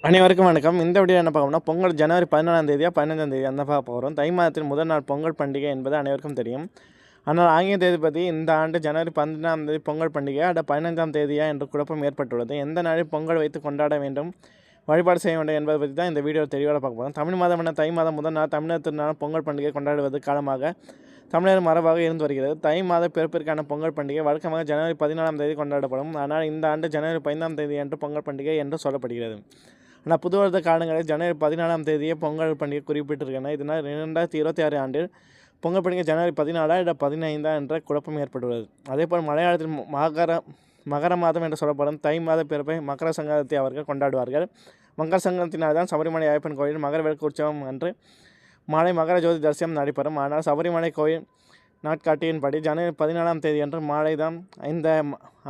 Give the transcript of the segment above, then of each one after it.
அனைவருக்கும் வணக்கம். இந்த வீடியோ என்ன பார்க்கணும்னா, பொங்கல் ஜனவரி 14ஆம் தேதியா 15ஆம் தேதி அந்த பார்க்க போகிறோம். தை மாதத்தின் முதல் நாள் பொங்கல் பண்டிகை என்பது அனைவருக்கும் தெரியும். ஆனால் ஆங்கில தேதிப்படி இந்த ஆண்டு ஜனவரி 15ஆம் தேதி பொங்கல் பண்டிகை அட 15ஆம் தேதியா என்று குழப்பம் ஏற்பட்டுள்ளது. எந்த நாளில் பொங்கல் வைத்து கொண்டாட வேண்டும், வழிபாடு செய்ய வேண்டும் என்பதை பற்றி தான் இந்த வீடியோ தெளிவாக பார்க்க போகிறோம். தமிழ் மாதமான தை மாதம் முதல் நாள் தமிழர் திருநாள் பொங்கல் பண்டிகை கொண்டாடுவது காலமாக தமிழர் மரபாக இருந்து வருகிறது. தை மாத பிறப்பிற்கான பொங்கல் பண்டிகை வழக்கமாக ஜனவரி 14ஆம் தேதி கொண்டாடப்படும். ஆனால் இந்த ஆண்டு ஜனவரி 15ஆம் தேதி என்று பொங்கல் பண்டிகை என்று சொல்லப்படுகிறது. ஆனால் புது வருட காலங்களில் ஜனவரி 14ஆம் தேதியே பொங்கல் பண்டிகை குறிப்பிட்டிருக்கின்றன. இதனால் 2026 ஆண்டில் பொங்கல் பண்டிகை ஜனவரி 14 இல்லை 15 என்ற குழப்பம் ஏற்பட்டுள்ளது. அதேபோல் மலையாளத்தில் மகர மாதம் என்று சொல்லப்படும் தை மாத பிறப்பை மகர சங்கராந்தி அவர்கள் கொண்டாடுவார்கள். மகர சங்கராந்தினால் தான் சபரிமலை ஐயப்பன் கோயில் மகர விளக்கு உற்சவம் அன்று மாலை மகர ஜோதி தரிசனம் நடைபெறும். ஆனால் சபரிமலை கோயில் நாட்காட்டியின்படி ஜனவரி 14ஆம் தேதியன்று மாலை தான் இந்த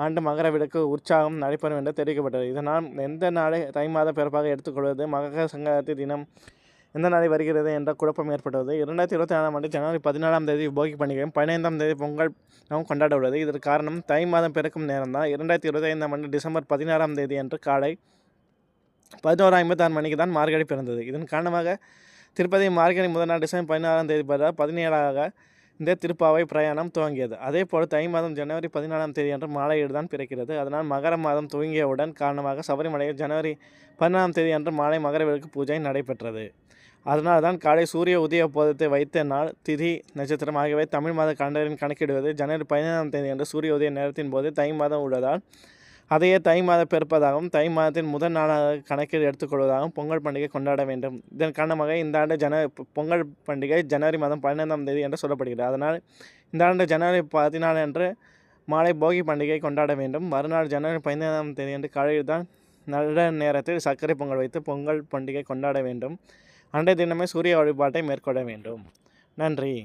ஆண்டு மகர விளக்கு உற்சாகம் நடைபெறும் என்று தெரிவிக்கப்பட்டது. இதனால் எந்த நாளை தை மாத பிறப்பாக எடுத்துக்கொள்வது, மகர சங்கராந்தி தினம் எந்த நாளை வருகிறது என்ற குழப்பம் ஏற்பட்டது. 2024ஆம் ஆண்டு ஜனவரி 14ஆம் தேதி போகி பண்டிகையும் 15ஆம் தேதி பொங்கல் கொண்டாட உள்ளது. இதற்கு காரணம் தை மாதம் பிறக்கும் நேரம் தான். 2025ஆம் ஆண்டு டிசம்பர் 16ஆம் தேதி அன்று காலை 11:56 மணிக்கு தான் மார்கழி பிறந்தது. இதன் காரணமாக திருப்பதி மார்கழி முதல் நாள் டிசம்பர் 16ஆம் தேதி 17ஆக இந்த திருப்பாவை பிரயாணம் துவங்கியது. அதேபோல் தை மாதம் ஜனவரி 14ஆம் தேதி அன்று மாலையீடு தான் பிறக்கிறது. அதனால் மகர மாதம் துவங்கியவுடன் காரணமாக சபரிமலையில் ஜனவரி 14ஆம் தேதி அன்று மாலை மகர விளக்கு பூஜை நடைபெற்றது. அதனால் தான் காலை சூரிய உதய போதத்தை வைத்த நாள், திதி, நட்சத்திரம் ஆகியவை தமிழ் மாத கலண்டரின் கணக்கிடுவது ஜனவரி 15ஆம் தேதி அன்று சூரிய உதய நேரத்தின் போது தை மாதம் உள்ளதால் அதையே தை மாத பிறப்பதாகவும் தை மாதத்தின் முதல் நாளாக கணக்கில் எடுத்துக்கொள்வதாகவும் பொங்கல் பண்டிகை கொண்டாட வேண்டும். இதன் காரணமாக இந்த ஆண்டு பொங்கல் பண்டிகை ஜனவரி மாதம் 15ஆம் தேதி என்று சொல்லப்படுகிறது. அதனால் இந்த ஆண்டு ஜனவரி 14 அன்று மாலை போகி பண்டிகை கொண்டாட வேண்டும். மறுநாள் ஜனவரி 15ஆம் தேதி அன்று காலையில் தான் நல்ல நேரத்தில் சர்க்கரை பொங்கல் வைத்து பொங்கல் பண்டிகை கொண்டாட வேண்டும். அன்றைய தினமே சூரிய வழிபாட்டை மேற்கொள்ள வேண்டும். நன்றி.